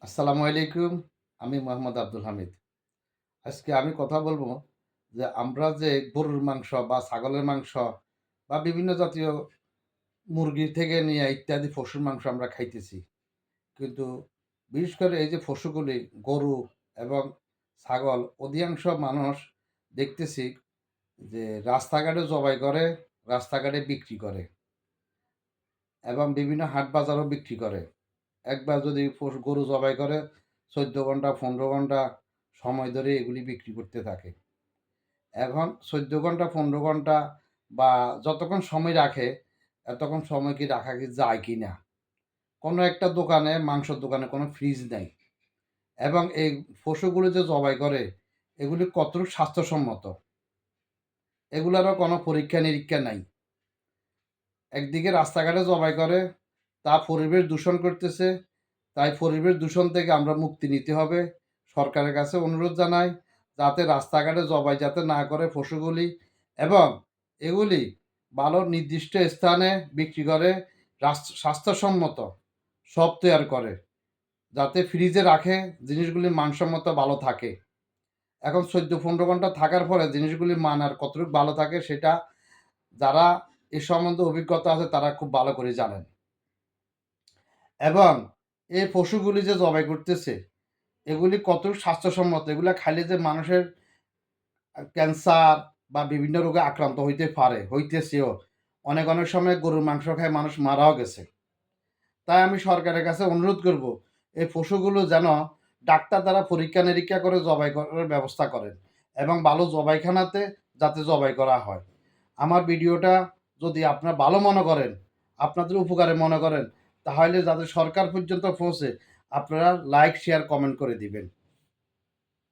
আসসালামু আলাইকুম। আমি মোহাম্মদ আব্দুল হামিদ। আজকে আমি কথা বলবো যে আমরা যে গরুর মাংস বা ছাগলের মাংস বা বিভিন্ন জাতীয় মুরগি থেকে নিয়ে ইত্যাদি পশুর মাংস আমরা খাইতেছি। কিন্তু বিশেষ করে এই যে পশুগুলি গরু এবং ছাগল অধিকাংশ মানুষ দেখতেছি যে রাস্তাঘাটে জবাই করে, রাস্তাঘাটে বিক্রি করে এবং বিভিন্ন হাট বাজারেও বিক্রি করে। একবার যদি গরু জবাই করে ১৪ ঘন্টা ১৫ ঘন্টা সময় ধরে এগুলি বিক্রি করতে থাকে। এখন ১৪ ঘন্টা ১৫ ঘন্টা বা যতক্ষণ সময় রাখে, এতক্ষণ সময় কি রাখা কি যায় কিনা? কোনো একটা দোকানে মাংসের দোকানে কোনো ফ্রিজ নাই এবং এই পশুগুলো যে জবাই করে এগুলি কতটুকু স্বাস্থ্যসম্মত? এগুলারও কোনো পরীক্ষা-নিরীক্ষা নাই। একদিকে রাস্তাঘাটে জবাই করে, তা পরিবেশ দূষণ করতেছে। তাই পরিবেশ দূষণ থেকে আমরা মুক্তি নিতে হবে। সরকারের কাছে অনুরোধ জানাই, যাতে রাস্তাঘাটে জবাই যাতে না করে পশুগুলি এবং এগুলি ভালো নির্দিষ্ট স্থানে বিক্রি করে স্বাস্থ্যসম্মত সব তৈয়ার করে। যাতে ফ্রিজে রাখে জিনিসগুলি মানসম্মত ভালো থাকে। এখন ১৪-১৫ ঘন্টা থাকার পরে জিনিসগুলির মান আর কতটুকু ভালো থাকে সেটা যারা এ সম্বন্ধে অভিজ্ঞতা আছে তারা খুব ভালো করে জানেন। এবং এই পশুগুলি যে জবাই করতেছে, এগুলি কতটুকু স্বাস্থ্যসম্মত, এগুলা খাইলে যে মানুষের ক্যান্সার বা বিভিন্ন রোগে আক্রান্ত হইতে পারে, হইতেছেও। অনেক সময় গরুর মাংস খায় মানুষ মারাও গেছে। তাই আমি সরকারের কাছে অনুরোধ করব, এই পশুগুলো যেন ডাক্তার দ্বারা পরীক্ষা-নিরীক্ষা করে জবাই করার ব্যবস্থা করেন এবং ভালো জবাইখানাতে যাতে জবাই করা হয়। আমার ভিডিওটা যদি আপনারা ভালো মনে করেন, আপনাদের উপকারে মনে করেন, তাহলে যাতে সরকার পর্যন্ত পৌঁছে আপনারা লাইক, শেয়ার, কমেন্ট করে দিবেন।